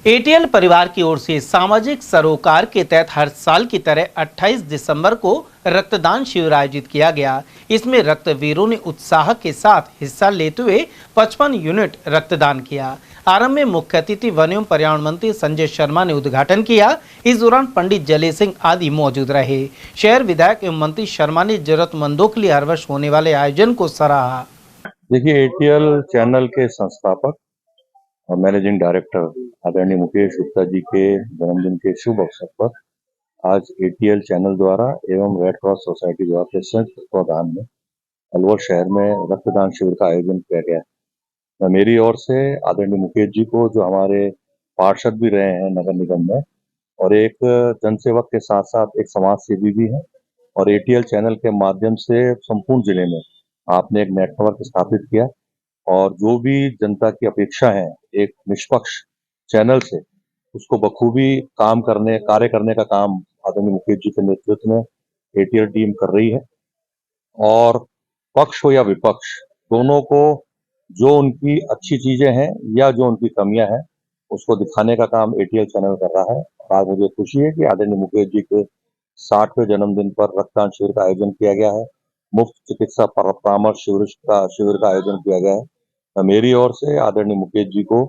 ATL परिवार की ओर से सामाजिक सरोकार के तहत हर साल की तरह 28 दिसंबर को रक्तदान शिविर आयोजित किया गया। इसमें रक्तवीरों ने उत्साह के साथ हिस्सा लेते हुए 55 यूनिट रक्तदान किया। आरंभ में मुख्य अतिथि वन एवं पर्यावरण मंत्री संजय शर्मा ने उद्घाटन किया। इस दौरान पंडित जले सिंह आदि मौजूद रहे। शहर विधायक एवं मंत्री शर्मा ने जरूरतमंदों के लिए हर वर्ष होने वाले आयोजन को सराहा। देखिए, एटीएल चैनल के संस्थापक और मैनेजिंग डायरेक्टर आदरणीय मुकेश गुप्ता जी के जन्मदिन के शुभ अवसर पर आज एटीएल चैनल द्वारा एवं रेड क्रॉस सोसाइटी द्वारा संयुक्त तत्वावधान में अलवर शहर में रक्तदान शिविर का आयोजन किया गया है। मेरी ओर से आदरणीय मुकेश जी को, जो हमारे पार्षद भी रहे हैं नगर निगम में और एक जनसेवक के साथ साथ एक समाज सेवी भी हैं, और एटीएल चैनल के माध्यम से संपूर्ण जिले में आपने एक नेटवर्क स्थापित किया और जो भी जनता की अपेक्षा है एक निष्पक्ष चैनल से, उसको बखूबी कार्य करने का काम आदरणीय मुकेश जी के नेतृत्व में एटीएल टीम कर रही है। और पक्ष हो या विपक्ष, दोनों को जो उनकी अच्छी चीजें हैं या जो उनकी कमियां हैं उसको दिखाने का काम एटीएल चैनल कर रहा है। आज मुझे खुशी है कि आदरणीय मुकेश जी के 60वें जन्मदिन पर रक्तदान शिविर का आयोजन किया गया है। मुफ्त चिकित्सा परामर्श शिविर का आयोजन किया गया है। मेरी ओर से आदरणीय मुकेश जी को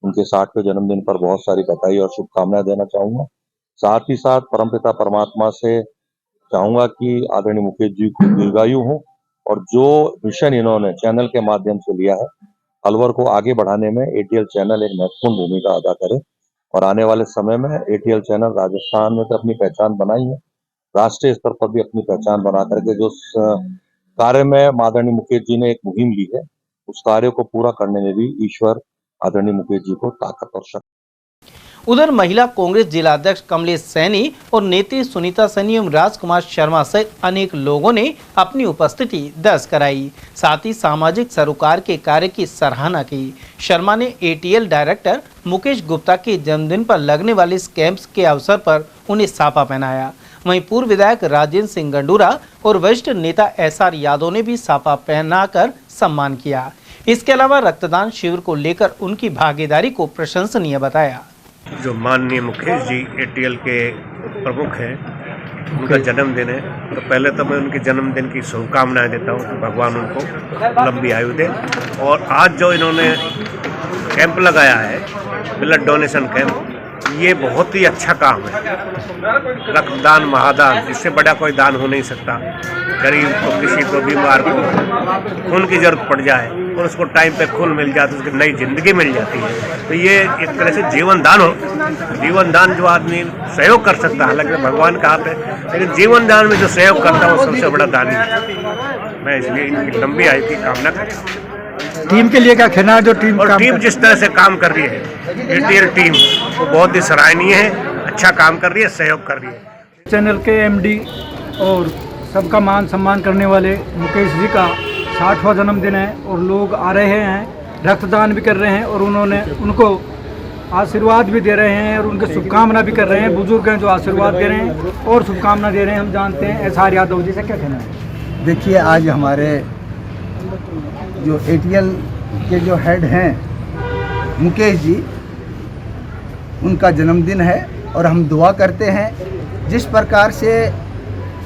उनके 60वें जन्मदिन पर बहुत सारी बधाई और शुभकामनाएं देना चाहूंगा। साथ ही साथ परमपिता परमात्मा से चाहूंगा कि आदरणीय मुकेश जी की दीर्घायु हो और जो मिशन इन्होंने चैनल के माध्यम से लिया है, अलवर को आगे बढ़ाने में एटीएल चैनल एक महत्वपूर्ण भूमिका अदा करे और आने वाले समय में एटीएल चैनल राजस्थान में तो अपनी पहचान बनाई है, राष्ट्रीय स्तर पर भी अपनी पहचान बना करके जो कार्य में आदरणीय मुकेश जी ने एक मुहिम ली है, उस कार्य को पूरा करने में भी ईश्वर आदरणीय मुकेश जी को ताकत और शक्ति। उधर महिला कांग्रेस जिला अध्यक्ष कमलेश सैनी और नेत्री सुनीता सैनी एवं राजकुमार शर्मा सहित अनेक लोगों ने अपनी उपस्थिति दर्ज कराई। साथ ही सामाजिक सरोकार के कार्य की सराहना की। शर्मा ने एटीएल डायरेक्टर मुकेश गुप्ता के जन्मदिन पर लगने वाले इस कैंप के अवसर पर उन्हें साफा पहनाया। वहीं पूर्व विधायक राजेंद्र सिंह गंडूरा और वरिष्ठ नेता एसआर यादव ने भी साफा पहनाकर सम्मान किया। इसके अलावा रक्तदान शिविर को लेकर उनकी भागीदारी को प्रशंसनीय बताया। जो माननीय मुकेश जी एटीएल के प्रमुख हैं, उनका जन्मदिन है, तो पहले तो मैं उनके जन्मदिन की शुभकामनाएं देता हूं कि भगवान उनको लंबी आयु दे। और आज जो इन्होंने कैंप लगाया है, ब्लड डोनेशन कैंप, ये बहुत ही अच्छा काम है। रक्तदान महादान, इससे बड़ा कोई दान हो नहीं सकता। गरीब को, किसी को, बीमार को खून की जरूरत पड़ जाए और उसको टाइम पे खून मिल जाए तो उसकी नई जिंदगी मिल जाती है। तो ये एक तरह से जीवन दान हो। जीवन दान जो आदमी सहयोग कर सकता है, हालांकि भगवान का हाथ है, लेकिन जीवन दान में जो सहयोग करता है वो सबसे बड़ा दान है। मैं इसलिए इनकी लंबी आयु की कामना करता हूँ। टीम के लिए क्या कहना है? जो टीम जिस तरह से काम कर रही है, एटीएल टीम वो बहुत ही सराहनीय है, अच्छा काम कर रही है, सहयोग कर रही है। चैनल के एमडी और सबका मान सम्मान करने वाले मुकेश जी का 60वां जन्मदिन है और लोग आ रहे हैं, रक्तदान भी कर रहे हैं और उनको आशीर्वाद भी दे रहे हैं और उनके शुभकामना भी कर रहे हैं। बुजुर्ग हैं जो आशीर्वाद दे रहे हैं और शुभकामना दे रहे हैं। हम जानते हैं एसआर यादव जी से क्या कहना है? देखिए, आज हमारे जो एटीएल के जो हेड हैं मुकेश जी, उनका जन्मदिन है और हम दुआ करते हैं जिस प्रकार से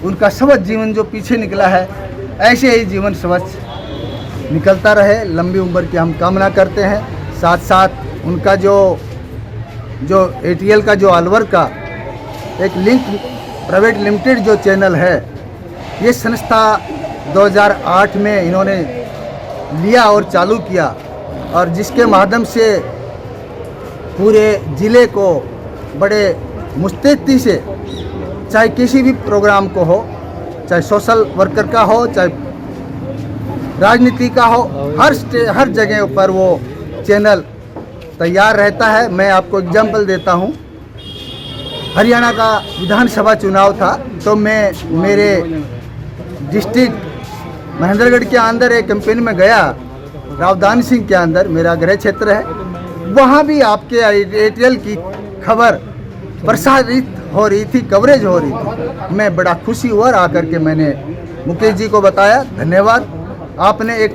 उनका स्वच्छ जीवन जो पीछे निकला है, ऐसे ही जीवन स्वच्छ निकलता रहे, लंबी उम्र की हम कामना करते हैं। साथ साथ उनका जो एटीएल का जो अलवर का एक लिंक प्राइवेट लिमिटेड जो चैनल है, ये संस्था 2008 में इन्होंने लिया और चालू किया और जिसके माध्यम से पूरे ज़िले को बड़े मुस्तैदी से, चाहे किसी भी प्रोग्राम को हो, चाहे सोशल वर्कर का हो, चाहे राजनीति का हो, हर जगह पर वो चैनल तैयार रहता है। मैं आपको एग्जांपल देता हूँ, हरियाणा का विधानसभा चुनाव था तो मैं मेरे डिस्ट्रिक्ट महेंद्रगढ़ के अंदर एक कैंपेन में गया, रावदान सिंह के अंदर मेरा गृह क्षेत्र है, वहाँ भी आपके एटीएल की खबर प्रसारित हो रही थी, कवरेज हो रही थी। मैं बड़ा खुशी हुआ और आकर के मैंने मुकेश जी को बताया, धन्यवाद, आपने एक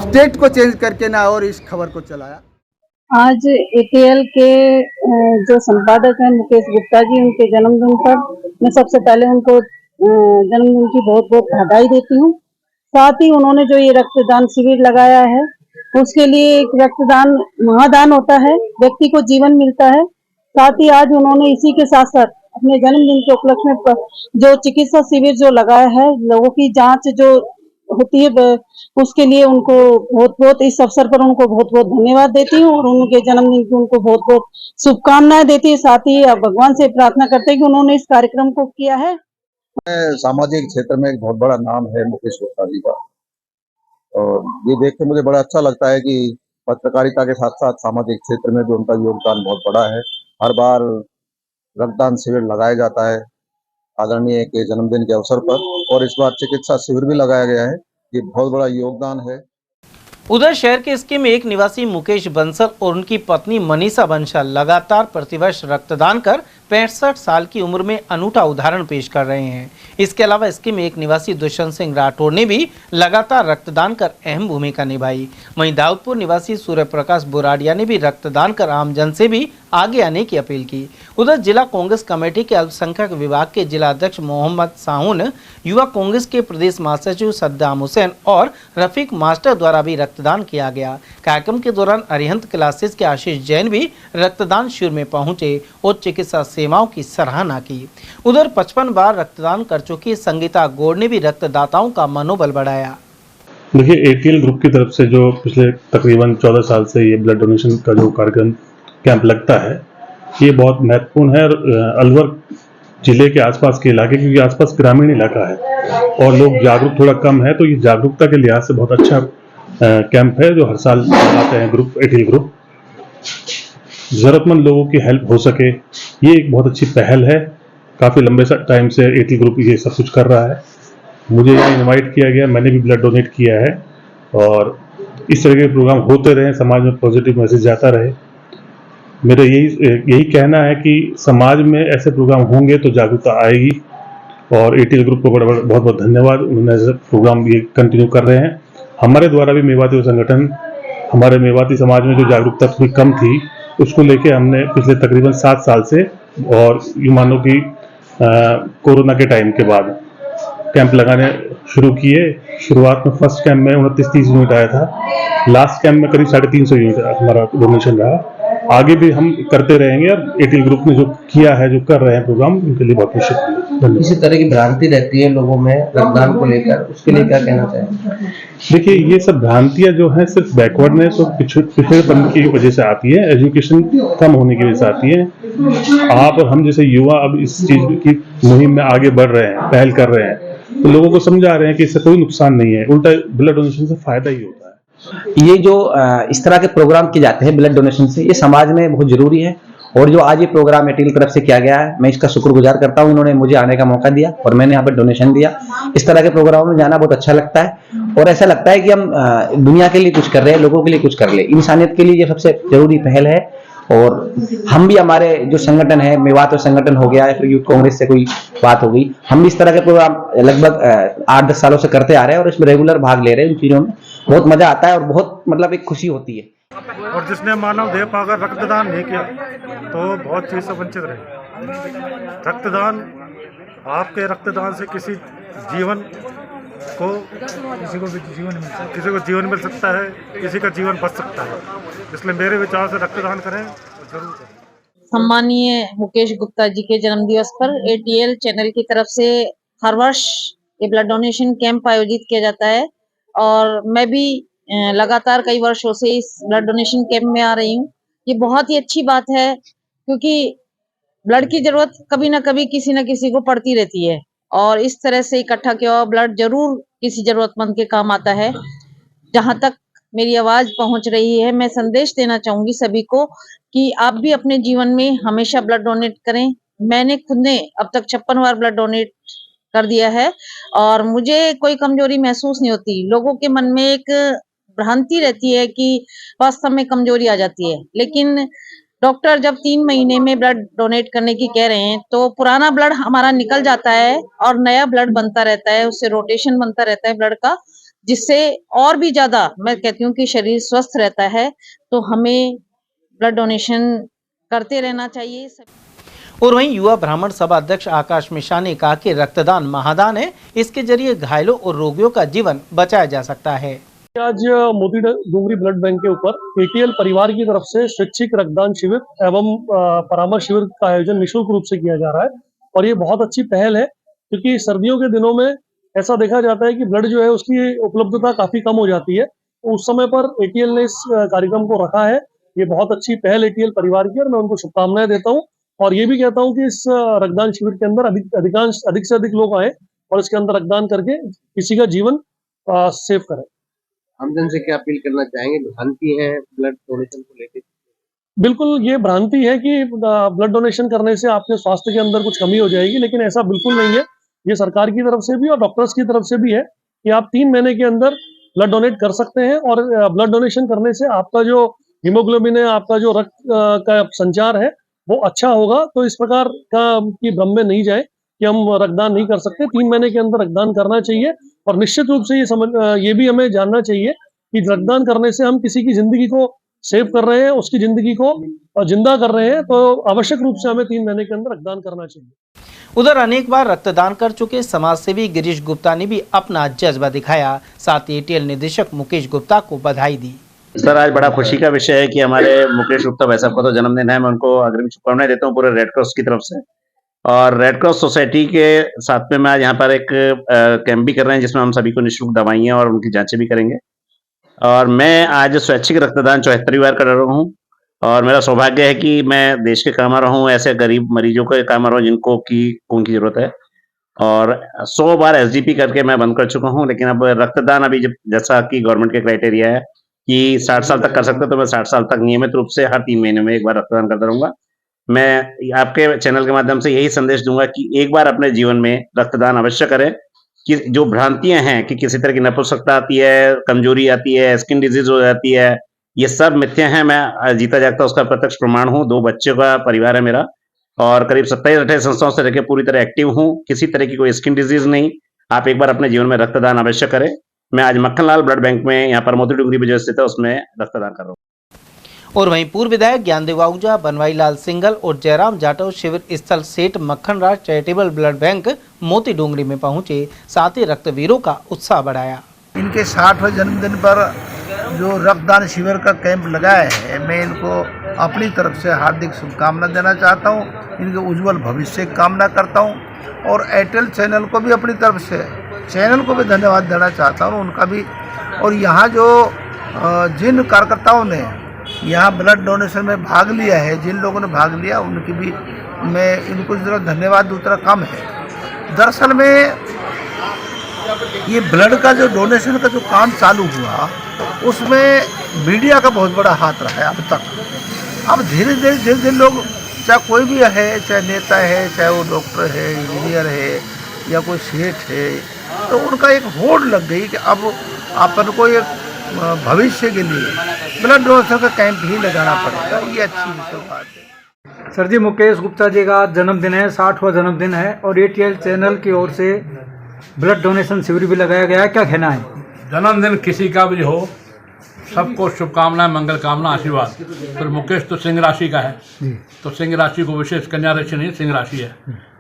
स्टेट को चेंज करके ना और इस खबर को चलाया। आज एटीएल के जो संपादक हैं मुकेश गुप्ता जी, उनके जन्मदिन पर मैं सबसे पहले उनको जन्मदिन की बहुत बहुत बधाई देती हूँ। साथ ही उन्होंने जो ये रक्तदान शिविर लगाया है, उसके लिए एक रक्तदान महादान होता है, व्यक्ति को जीवन मिलता है। साथ ही आज उन्होंने इसी के साथ साथ अपने जन्मदिन के उपलक्ष्य में जो चिकित्सा शिविर जो लगाया है, लोगों की जांच जो होती है, उसके लिए उनको बहुत बहुत इस अवसर पर उनको बहुत बहुत धन्यवाद देती हूँ और उनके जन्मदिन की उनको बहुत बहुत शुभकामनाएं देती है। साथ ही भगवान से प्रार्थना करते हैं कि उन्होंने इस कार्यक्रम को किया है। सामाजिक क्षेत्र में एक बहुत बड़ा नाम है मुकेश गुप्ता जी का, और ये देख के मुझे बड़ा अच्छा लगता है कि पत्रकारिता के साथ साथ सामाजिक क्षेत्र में भी उनका योगदान बहुत बड़ा है। हर बार रक्तदान शिविर लगाया जाता है आदरणीय के जन्मदिन के अवसर पर, और इस बार चिकित्सा शिविर भी लगाया गया है। ये बहुत बड़ा योगदान है। उधर शहर के इसके में एक निवासी मुकेश बंसल और उनकी पत्नी मनीषा बंसल लगातार प्रतिवर्ष रक्तदान कर 65 साल की उम्र में अनूठा उदाहरण पेश कर रहे हैं। इसके अलावा इसके में एक निवासी दुष्यंत सिंह राठौर ने भी लगातार रक्तदान कर अहम भूमिका निभाई। वहीं दाऊदपुर निवासी सूर्य प्रकाश बुराड़िया ने भी रक्तदान कर आमजन से भी आगे आने की अपील की। उधर जिला कांग्रेस कमेटी के अल्पसंख्यक विभाग के जिला अध्यक्ष मोहम्मद साहुन, युवा कांग्रेस के प्रदेश महासचिव सद्दाम हुसैन और रफीक मास्टर द्वारा भी रक्तदान किया गया। कार्यक्रम के दौरान अरिहंत क्लासेस के आशीष जैन भी रक्तदान शिविर में पहुंचे और चिकित्सा सेवाओं की सराहना की। उधर 55 बार रक्तदान कर चुकी संगीता गौड़ ने भी रक्तदाताओं का मनोबल बढ़ाया। देखिए, एटीएल ग्रुप की तरफ से जो पिछले तकरीबन 14 साल से ये ब्लड डोनेशन का जो कार्यक्रम कैंप लगता है, ये बहुत महत्वपूर्ण है। और अलवर जिले के आसपास के इलाके, क्योंकि आसपास ग्रामीण इलाका है और लोग जागरूक थोड़ा कम है, तो ये जागरूकता के लिहाज से बहुत अच्छा कैंप है जो हर साल आते हैं ग्रुप, एटीएल ग्रुप। जरूरतमंद लोगों की हेल्प हो सके, ये एक बहुत अच्छी पहल है। काफ़ी लंबे टाइम से एटीएल ग्रुप ये सब कुछ कर रहा है। मुझे इनवाइट किया गया, मैंने भी ब्लड डोनेट किया है, और इस तरह के प्रोग्राम होते रहे, समाज में पॉजिटिव मैसेज जाता रहे। मेरा यही कहना है कि समाज में ऐसे प्रोग्राम होंगे तो जागरूकता आएगी, और एटीएल ग्रुप को बहुत बहुत धन्यवाद। उन्होंने ऐसे प्रोग्राम ये कंटिन्यू कर रहे हैं। हमारे द्वारा भी मेवाती संगठन, हमारे मेवाती समाज में जो जागरूकता थोड़ी कम थी, उसको लेके हमने पिछले तकरीबन 7 साल से, और ये मानो कि कोरोना के टाइम के बाद कैंप लगाने शुरू किए। शुरुआत में फर्स्ट कैंप में 29-30 यूनिट आया था, लास्ट कैंप में करीब 350 यूनिट हमारा डोनेशन रहा। आगे भी हम करते रहेंगे, और एटीएल ग्रुप ने जो किया है, जो कर रहे हैं प्रोग्राम, उनके लिए बहुत बहुत शुक्रिया। इसी तरह की भ्रांति रहती है लोगों में रक्तदान को लेकर, उसके लिए क्या कहना चाहेंगे? देखिए, ये सब भ्रांतियां जो है सिर्फ बैकवर्डनेस और पिछड़ेपन की वजह से आती है, एजुकेशन कम होने की वजह से आती है। आप और हम जैसे युवा अब इस चीज की मुहिम में आगे बढ़ रहे हैं, पहल कर रहे हैं, तो लोगों को समझा रहे हैं कि इससे कोई नुकसान नहीं है, उल्टा ब्लड डोनेशन से फायदा ही होता है। ये जो इस तरह के प्रोग्राम किए जाते हैं ब्लड डोनेशन से, ये समाज में बहुत जरूरी है। और जो आज ये प्रोग्राम एटीएल की तरफ से किया गया है, मैं इसका शुक्रगुजार करता हूँ। इन्होंने मुझे आने का मौका दिया और मैंने यहाँ पर डोनेशन दिया। इस तरह के प्रोग्रामों में जाना बहुत अच्छा लगता है, और ऐसा लगता है कि हम दुनिया के लिए कुछ कर रहे हैं, लोगों के लिए कुछ कर रहे हैं। इंसानियत के लिए ये सबसे जरूरी पहल है। और हम भी, हमारे जो संगठन है, मेवात संगठन हो गया या फिर यूथ कांग्रेस से कोई बात हो गई, हम भी इस तरह के प्रोग्राम लगभग 8-10 सालों से करते आ रहे हैं, और इसमें रेगुलर भाग ले रहे हैं। इन चीजों में बहुत मजा आता है और बहुत मतलब एक खुशी होती है। और जिसने मानव देह पाकर रक्तदान नहीं किया तो बहुत चीज से वंचित रहे। रक्तदान, आपके रक्तदान से किसी को जीवन मिल सकता है, किसी का जीवन बच सकता है। इसलिए मेरे विचार से रक्तदान करें, जरूर करें। सम्मानीय मुकेश गुप्ता जी के जन्म दिवस पर एटीएल चैनल की तरफ से हर वर्ष ये ब्लड डोनेशन कैंप आयोजित किया जाता है, और मैं भी लगातार कई वर्षों से इस ब्लड डोनेशन कैंप में आ रही हूँ। ये बहुत ही अच्छी बात है, क्योंकि ब्लड की जरूरत कभी ना कभी किसी न किसी को पड़ती रहती है, और इस तरह से इकट्ठा किया हुआ ब्लड जरूर किसी जरूरतमंद के काम आता है। जहां तक मेरी आवाज पहुंच रही है, मैं संदेश देना चाहूंगी सभी को कि आप भी अपने जीवन में हमेशा ब्लड डोनेट करें। मैंने खुद ने अब तक 56 बार ब्लड डोनेट कर दिया है, और मुझे कोई कमजोरी महसूस नहीं होती। लोगों के मन में एक भ्रांति रहती है कि वास्तव में कमजोरी आ जाती है, लेकिन डॉक्टर जब 3 महीने में ब्लड डोनेट करने की कह रहे हैं, तो पुराना ब्लड हमारा निकल जाता है और नया ब्लड बनता रहता है, उससे रोटेशन बनता रहता है ब्लड का, जिससे और भी ज्यादा मैं कहती हूँ कि शरीर स्वस्थ रहता है। तो हमें ब्लड डोनेशन करते रहना चाहिए। और वहीं युवा ब्राह्मण सभा अध्यक्ष आकाश मिश्रा ने कहा कि रक्तदान महादान है, इसके जरिए घायलों और रोगियों का जीवन बचाया जा सकता है। आज मोती डूंगरी ब्लड बैंक के ऊपर एटीएल परिवार की तरफ से स्वैच्छिक रक्तदान शिविर एवं परामर्श शिविर का आयोजन निःशुल्क रूप से किया जा रहा है और ये बहुत अच्छी पहल है, क्योंकि सर्दियों के दिनों में ऐसा देखा जाता है कि ब्लड जो है उसकी उपलब्धता काफी कम हो जाती है। तो उस समय पर एटीएल ने इस कार्यक्रम को रखा है। ये बहुत अच्छी पहल एटीएल परिवार की और मैं उनको शुभकामनाएं देता हूँ और ये भी कहता हूँ कि इस रक्तदान शिविर के अंदर अधिक से अधिक लोग आए और इसके अंदर रक्तदान करके किसी का जीवन सेव करें। आमजन से क्या अपील करना चाहेंगे? भ्रांति है ब्लड डोनेशन को लेकर? बिल्कुल ये भ्रांति है कि ब्लड डोनेशन करने से आपके स्वास्थ्य के अंदर कुछ कमी हो जाएगी, लेकिन ऐसा बिल्कुल नहीं है। ये सरकार की तरफ से भी और डॉक्टर्स की तरफ से भी है कि आप 3 महीने के अंदर ब्लड डोनेट कर सकते हैं और ब्लड डोनेशन करने से आपका जो हीमोग्लोबिन है, आपका जो रक्त का संचार है वो अच्छा होगा। तो इस प्रकार का की भ्रम में नहीं जाए कि हम रक्तदान नहीं कर सकते। 3 महीने के अंदर रक्तदान करना चाहिए और निश्चित रूप से ये भी हमें जानना चाहिए कि रक्तदान करने से हम किसी की जिंदगी को सेव कर रहे हैं, उसकी जिंदगी को जिंदा कर रहे हैं। तो आवश्यक रूप से हमें 3 महीने के अंदर रक्तदान करना चाहिए। उधर अनेक बार रक्तदान कर चुके समाजसेवी गिरीश गुप्ता ने भी अपना जज्बा दिखाया। साथ ही एटीएल निदेशक मुकेश गुप्ता को बधाई दी। सर, आज बड़ा खुशी का विषय है कि हमारे मुकेश गुप्ता भाई साहब का तो जन्मदिन है। मैं उनको अग्रिम शुभकामनाएं देता हूँ पूरे रेड क्रॉस की तरफ से। और रेड क्रॉस सोसाइटी के साथ में मैं आज यहाँ पर एक कैंप भी कर रहे हैं जिसमें हम सभी को निःशुल्क दवाइयाँ और उनकी जांचें भी करेंगे। और मैं आज स्वैच्छिक रक्तदान 74वीं बार कर रहा हूँ और मेरा सौभाग्य है कि मैं देश के काम आ रहा हूँ, ऐसे गरीब मरीजों के काम आ रहा हूँ जिनको की खून की जरूरत है। और 100 बार एसजीपी करके मैं बंद कर चुका हूँ, लेकिन अब रक्तदान अभी जैसा कि गवर्नमेंट के क्राइटेरिया है कि 60 साल तक कर सकते, तो मैं 60 साल तक नियमित रूप से हर 3 महीने में एक बार रक्तदान करता रहूंगा। मैं आपके चैनल के माध्यम से यही संदेश दूंगा कि एक बार अपने जीवन में रक्तदान अवश्य करें। कि जो भ्रांतियां हैं कि किसी तरह की नपुंसकता आती है, कमजोरी आती है, स्किन डिजीज हो जाती है, ये सब मिथ्या हैं। मैं जीता जागता उसका प्रत्यक्ष प्रमाण हूँ। 2 बच्चों का परिवार है मेरा और करीब 27-28 संस्थाओं से रहकर पूरी तरह एक्टिव हूँ। किसी तरह की कोई स्किन डिजीज नहीं। आप एक बार अपने जीवन में रक्तदान अवश्य करें। मैं आज मक्खनलाल ब्लड बैंक में यहाँ पर मोती डूंगरी में जो स्थित है उसमें रक्तदान कर रहा हूँ। और वहीं पूर्व विधायक ज्ञानदेव आहूजा, बनवाई लाल सिंघल और जयराम जाटव शिविर स्थल सेठ मक्खनराज चैरिटेबल ब्लड बैंक मोती डूंगरी में पहुंचे। साथ ही रक्तवीरों का उत्साह बढ़ाया। इनके 60वें जन्मदिन पर जो रक्तदान शिविर का कैंप लगाया है, मैं इनको अपनी तरफ से हार्दिक शुभकामना देना चाहता हूँ। इनके उज्जवल भविष्य की कामना करता हूँ और एयरटेल चैनल को भी अपनी तरफ से धन्यवाद देना चाहता हूँ उनका भी। और यहाँ जो जिन कार्यकर्ताओं ने यहाँ ब्लड डोनेशन में भाग लिया है, जिन लोगों ने भाग लिया उनकी भी मैं इनको जरा धन्यवाद दूसरा कम है। दरअसल में ये ब्लड का जो डोनेशन का जो काम चालू हुआ उसमें मीडिया का बहुत बड़ा हाथ रहा है अब तक। अब धीरे धीरे लोग, चाहे कोई भी है, चाहे नेता है, चाहे वो डॉक्टर है, इंजीनियर है या कोई सेठ है, तो उनका एक होड़ लग गई कि अब अपन को एक भविष्य के लिए ब्लड डोनेशन का कैंप ही लगाना पड़ेगा। ये अच्छी बात है। सर जी, मुकेश गुप्ता जी का जन्मदिन है, 60वां जन्मदिन है और एटीएल चैनल की ओर से ब्लड डोनेशन शिविर भी लगाया गया है। क्या कहना है? जन्मदिन किसी का भी हो, सबको शुभकामनाएं, मंगल कामना, आशीर्वाद। फिर मुकेश तो सिंह राशि का है, तो सिंह राशि को विशेष, कन्या राशि नहीं, सिंह राशि है,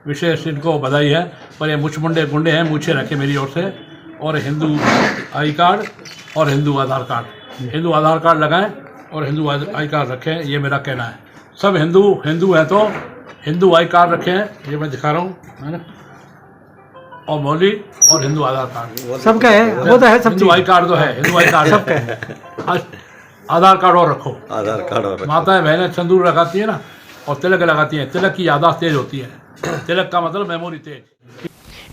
विशेष इनको बधाई है। पर ये मुछमुंडे गुंडे हैं, मूछे रखे मेरी ओर से। और हिंदू आई कार्ड और हिंदू आधार कार्ड, हिंदू आधार कार्ड लगाएं और हिंदू आई कार्ड रखें, ये मेरा कहना है। सब हिंदू हैं तो हिंदू आई कार्ड रखें, ये मैं दिखा रहा हूँ, है ना, और मौली और हिंदू आधार कार्ड सबका है, वो तो है सब। हिंदू आई कार्ड तो है, हिंदू आई कार्ड सबका है। आधार कार्ड और रखो, आधार कार्ड और माताएं बहनें सिंदूर लगाती है ना और तिलक लगाती हैं, तिलक की याददाश्त तेज होती है, तिलक का मतलब मेमोरी तेज।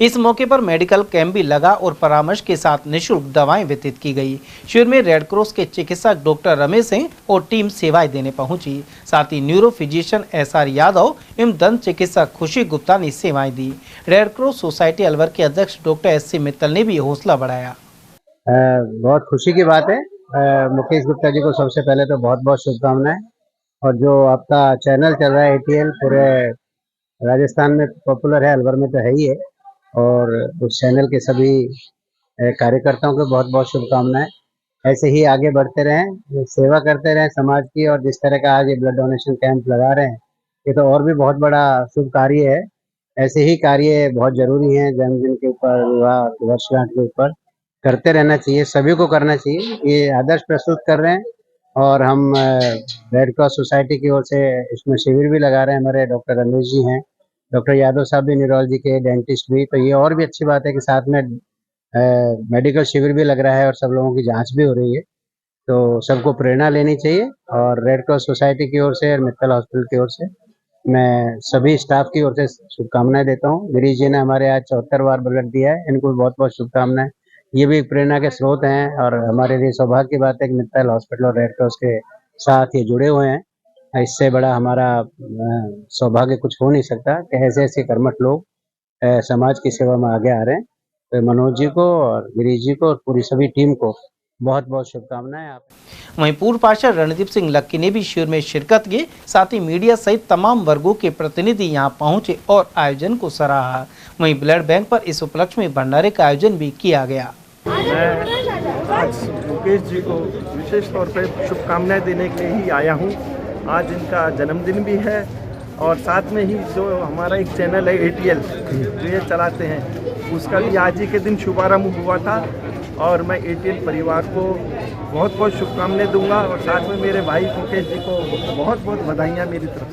इस मौके पर मेडिकल कैंप भी लगा और परामर्श के साथ निःशुल्क दवाएं वितरित की गई। शिविर में रेड क्रॉस के चिकित्सक डॉक्टर रमेश सिंह और टीम सेवाएं देने पहुंची। साथ ही न्यूरो फिजिशियन SR यादव एवं दंत चिकित्सक खुशी गुप्ता ने सेवाएं दी। रेड क्रॉस सोसाइटी अलवर के अध्यक्ष डॉक्टर SC मित्तल ने भी हौसला बढ़ाया। बहुत खुशी की बात है। मुकेश गुप्ता जी को सबसे पहले तो बहुत बहुत शुभकामनाएं। और जो आपका चैनल चल रहा है ATL, पूरे राजस्थान में पॉपुलर है, अलवर में तो है ही है। और उस चैनल के सभी कार्यकर्ताओं को बहुत बहुत शुभकामनाएं। ऐसे ही आगे बढ़ते रहें, सेवा करते रहें समाज की। और जिस तरह का आज ये ब्लड डोनेशन कैंप लगा रहे हैं, ये तो और भी बहुत बड़ा शुभ कार्य है। ऐसे ही कार्य बहुत जरूरी हैं, जन्मदिन के ऊपर, विवाह वर्षगांठ के ऊपर करते रहना चाहिए, सभी को करना चाहिए। ये आदर्श प्रस्तुत कर रहे हैं और हम रेड क्रॉस सोसाइटी की ओर से इसमें शिविर भी लगा रहे हैं। हमारे डॉक्टर रमेश जी हैं, डॉक्टर यादव साहब भी न्यूरोलॉजी के, डेंटिस्ट भी, तो ये और भी अच्छी बात है कि साथ में मेडिकल शिविर भी लग रहा है और सब लोगों की जांच भी हो रही है। तो सबको प्रेरणा लेनी चाहिए और रेड क्रॉस सोसाइटी की ओर से और मित्तल हॉस्पिटल की ओर से मैं सभी स्टाफ की ओर से शुभकामनाएं देता हूँ। गिरीश जी ने हमारे आज 74 बार ब्लड दिया है, इनको बहुत बहुत शुभकामनाएं। ये भी एक प्रेरणा के स्रोत हैं और हमारे लिए सौभाग्य की बात है कि मित्तल हॉस्पिटल और रेड क्रॉस के साथ ये जुड़े हुए हैं। इससे बड़ा हमारा सौभाग्य कुछ हो नहीं सकता कि ऐसे ऐसे कर्मठ लोग समाज की सेवा में आगे आ रहे हैं। तो मनोज जी को और गिरीश जी को और पूरी सभी टीम को बहुत बहुत शुभकामनाएं। आप वहीं पूर्व पार्षद रणदीप सिंह लक्की ने भी शिविर में शिरकत की, साथ ही मीडिया सहित तमाम वर्गों के प्रतिनिधि यहां पहुंचे और आयोजन को सराहा। वहीं ब्लड बैंक पर इस उपलक्ष्य में भंडारे का आयोजन भी किया गया। मैं आज मुकेश जी को विशेष तौर पर शुभकामनाएं देने के लिए ही आया हूं। आज इनका जन्मदिन भी है और साथ में ही जो हमारा एक चैनल है ATL जो ये चलाते हैं, उसका भी आज ही के दिन शुभारंभ हुआ था और मैं ATL परिवार को बहुत बहुत शुभकामनाएं दूंगा और साथ में मेरे भाई मुकेश जी को बहुत बहुत बधाइयाँ मेरी तरफ